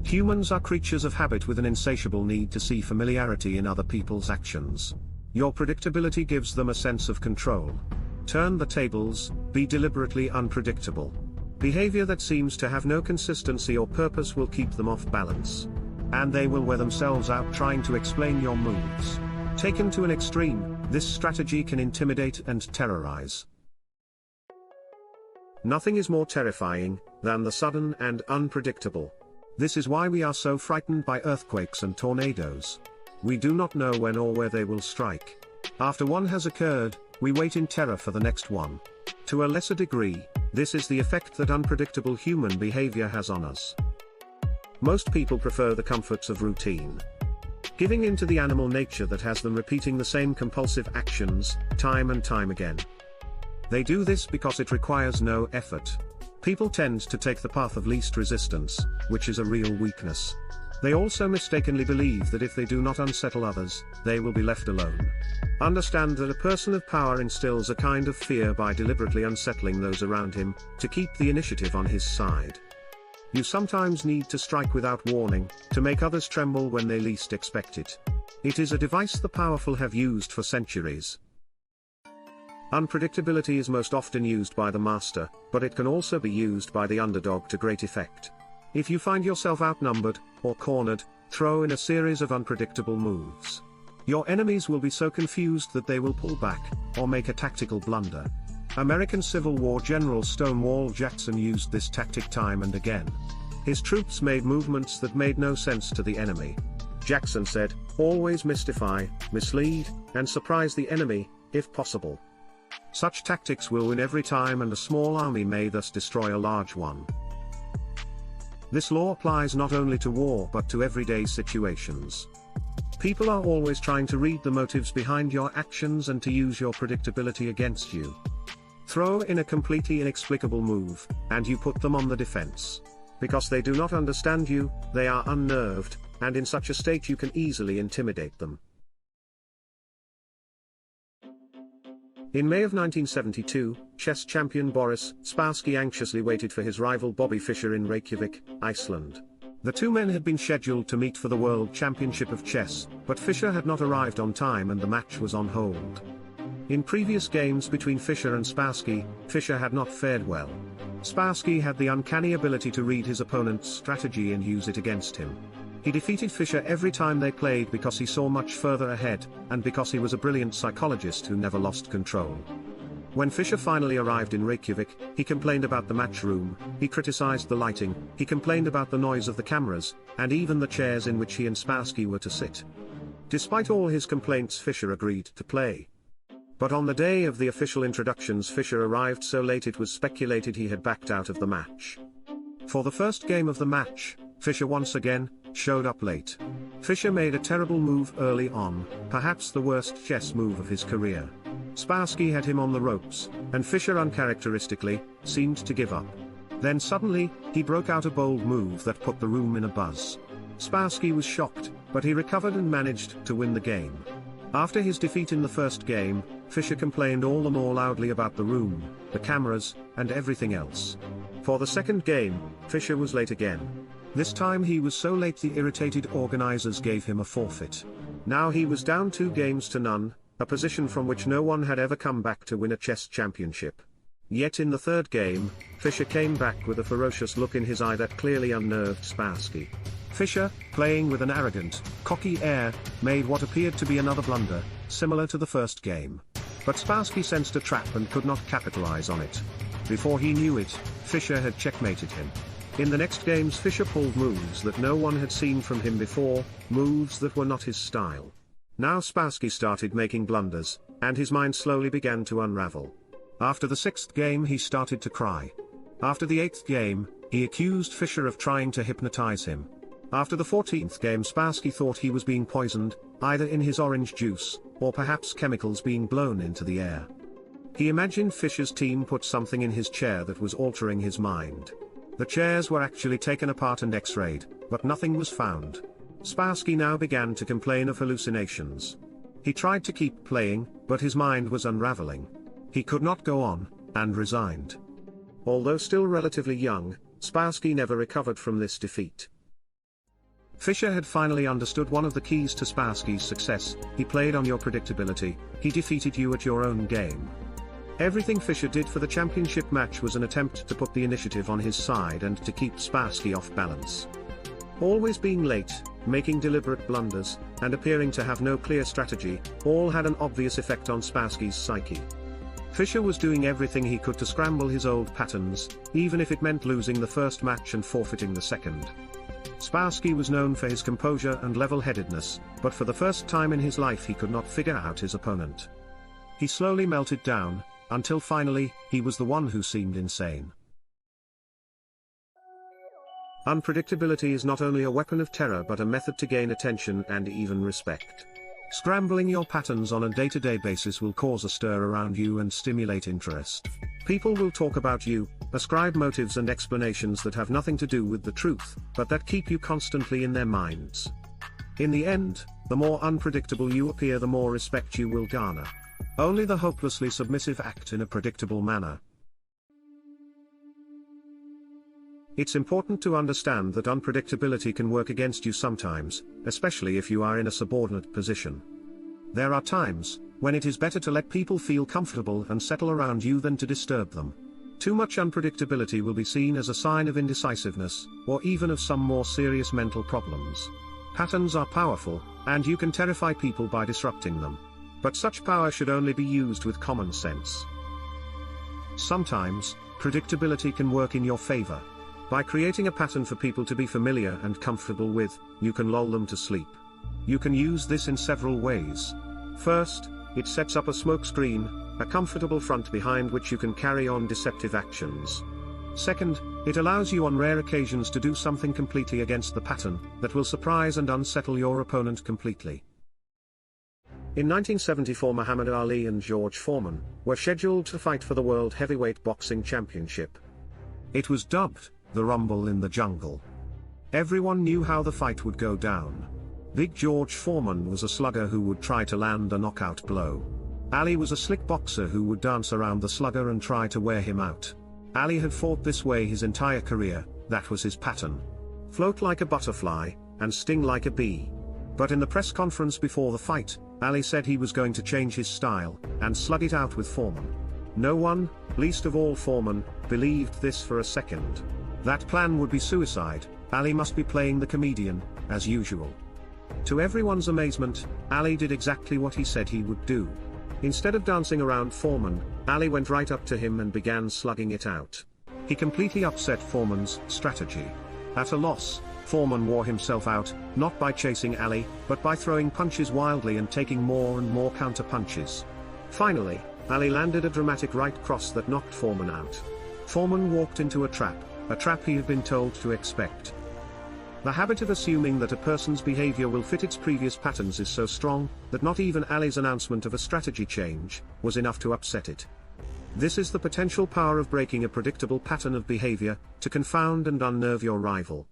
Humans are creatures of habit with an insatiable need to see familiarity in other people's actions. Your predictability gives them a sense of control. Turn the tables, be deliberately unpredictable. Behavior that seems to have no consistency or purpose will keep them off balance. And they will wear themselves out trying to explain your moves. Taken to an extreme, this strategy can intimidate and terrorize. Nothing is more terrifying than the sudden and unpredictable. This is why we are so frightened by earthquakes and tornadoes. We do not know when or where they will strike. After one has occurred, we wait in terror for the next one. To a lesser degree, this is the effect that unpredictable human behavior has on us. Most people prefer the comforts of routine. Giving in to the animal nature that has them repeating the same compulsive actions, time and time again. They do this because it requires no effort. People tend to take the path of least resistance, which is a real weakness. They also mistakenly believe that if they do not unsettle others, they will be left alone. Understand that a person of power instills a kind of fear by deliberately unsettling those around him, to keep the initiative on his side. You sometimes need to strike without warning, to make others tremble when they least expect it. It is a device the powerful have used for centuries. Unpredictability is most often used by the master, but it can also be used by the underdog to great effect. If you find yourself outnumbered, or cornered, throw in a series of unpredictable moves. Your enemies will be so confused that they will pull back, or make a tactical blunder. American Civil War General Stonewall Jackson used this tactic time and again. His troops made movements that made no sense to the enemy. Jackson said, "Always mystify, mislead, and surprise the enemy, if possible." Such tactics will win every time, and a small army may thus destroy a large one. This law applies not only to war but to everyday situations. People are always trying to read the motives behind your actions and to use your predictability against you. Throw in a completely inexplicable move, and you put them on the defense. Because they do not understand you, they are unnerved, and in such a state you can easily intimidate them. In May of 1972, chess champion Boris Spassky anxiously waited for his rival Bobby Fischer in Reykjavik, Iceland. The two men had been scheduled to meet for the World Championship of Chess, but Fischer had not arrived on time and the match was on hold. In previous games between Fischer and Spassky, Fischer had not fared well. Spassky had the uncanny ability to read his opponent's strategy and use it against him. He defeated Fischer every time they played because he saw much further ahead, and because he was a brilliant psychologist who never lost control. When Fischer finally arrived in Reykjavik, he complained about the match room, he criticized the lighting, he complained about the noise of the cameras, and even the chairs in which he and Spassky were to sit. Despite all his complaints, Fischer agreed to play. But on the day of the official introductions, Fischer arrived so late it was speculated he had backed out of the match. For the first game of the match, Fischer once again showed up late. Fischer made a terrible move early on, perhaps the worst chess move of his career. Spassky had him on the ropes, and Fischer uncharacteristically seemed to give up. Then suddenly, he broke out a bold move that put the room in a buzz. Spassky was shocked, but he recovered and managed to win the game. After his defeat in the first game, Fischer complained all the more loudly about the room, the cameras, and everything else. For the second game, Fischer was late again. This time he was so late the irritated organizers gave him a forfeit. Now he was down 2-0, a position from which no one had ever come back to win a chess championship. Yet in the third game, Fischer came back with a ferocious look in his eye that clearly unnerved Spassky. Fischer, playing with an arrogant, cocky air, made what appeared to be another blunder, similar to the first game. But Spassky sensed a trap and could not capitalize on it. Before he knew it, Fischer had checkmated him. In the next games, Fischer pulled moves that no one had seen from him before, moves that were not his style. Now Spassky started making blunders, and his mind slowly began to unravel. After the 6th game he started to cry. After the 8th game, he accused Fischer of trying to hypnotize him. After the 14th game, Spassky thought he was being poisoned, either in his orange juice, or perhaps chemicals being blown into the air. He imagined Fischer's team put something in his chair that was altering his mind. The chairs were actually taken apart and x-rayed, but nothing was found. Spassky now began to complain of hallucinations. He tried to keep playing, but his mind was unraveling. He could not go on, and resigned. Although still relatively young, Spassky never recovered from this defeat. Fischer had finally understood one of the keys to Spassky's success: he played on your predictability, he defeated you at your own game. Everything Fischer did for the championship match was an attempt to put the initiative on his side and to keep Spassky off balance. Always being late, making deliberate blunders, and appearing to have no clear strategy, all had an obvious effect on Spassky's psyche. Fischer was doing everything he could to scramble his old patterns, even if it meant losing the first match and forfeiting the second. Spassky was known for his composure and level-headedness, but for the first time in his life he could not figure out his opponent. He slowly melted down, until finally, he was the one who seemed insane. Unpredictability is not only a weapon of terror but a method to gain attention and even respect. Scrambling your patterns on a day-to-day basis will cause a stir around you and stimulate interest. People will talk about you, ascribe motives and explanations that have nothing to do with the truth, but that keep you constantly in their minds. In the end, the more unpredictable you appear, the more respect you will garner. Only the hopelessly submissive act in a predictable manner. It's important to understand that unpredictability can work against you sometimes, especially if you are in a subordinate position. There are times when it is better to let people feel comfortable and settle around you than to disturb them. Too much unpredictability will be seen as a sign of indecisiveness, or even of some more serious mental problems. Patterns are powerful, and you can terrify people by disrupting them. But such power should only be used with common sense. Sometimes, predictability can work in your favor. By creating a pattern for people to be familiar and comfortable with, you can lull them to sleep. You can use this in several ways. First, it sets up a smokescreen, a comfortable front behind which you can carry on deceptive actions. Second, it allows you on rare occasions to do something completely against the pattern, that will surprise and unsettle your opponent completely. In 1974, Muhammad Ali and George Foreman were scheduled to fight for the World Heavyweight Boxing Championship. It was dubbed the Rumble in the Jungle. Everyone knew how the fight would go down. Big George Foreman was a slugger who would try to land a knockout blow. Ali was a slick boxer who would dance around the slugger and try to wear him out. Ali had fought this way his entire career, that was his pattern. Float like a butterfly, and sting like a bee. But in the press conference before the fight, Ali said he was going to change his style, and slug it out with Foreman. No one, least of all Foreman, believed this for a second. That plan would be suicide. Ali must be playing the comedian, as usual. To everyone's amazement, Ali did exactly what he said he would do. Instead of dancing around Foreman, Ali went right up to him and began slugging it out. He completely upset Foreman's strategy. At a loss, Foreman wore himself out, not by chasing Ali, but by throwing punches wildly and taking more and more counter punches. Finally, Ali landed a dramatic right cross that knocked Foreman out. Foreman walked into a trap he had been told to expect. The habit of assuming that a person's behavior will fit its previous patterns is so strong, that not even Ali's announcement of a strategy change was enough to upset it. This is the potential power of breaking a predictable pattern of behavior, to confound and unnerve your rival.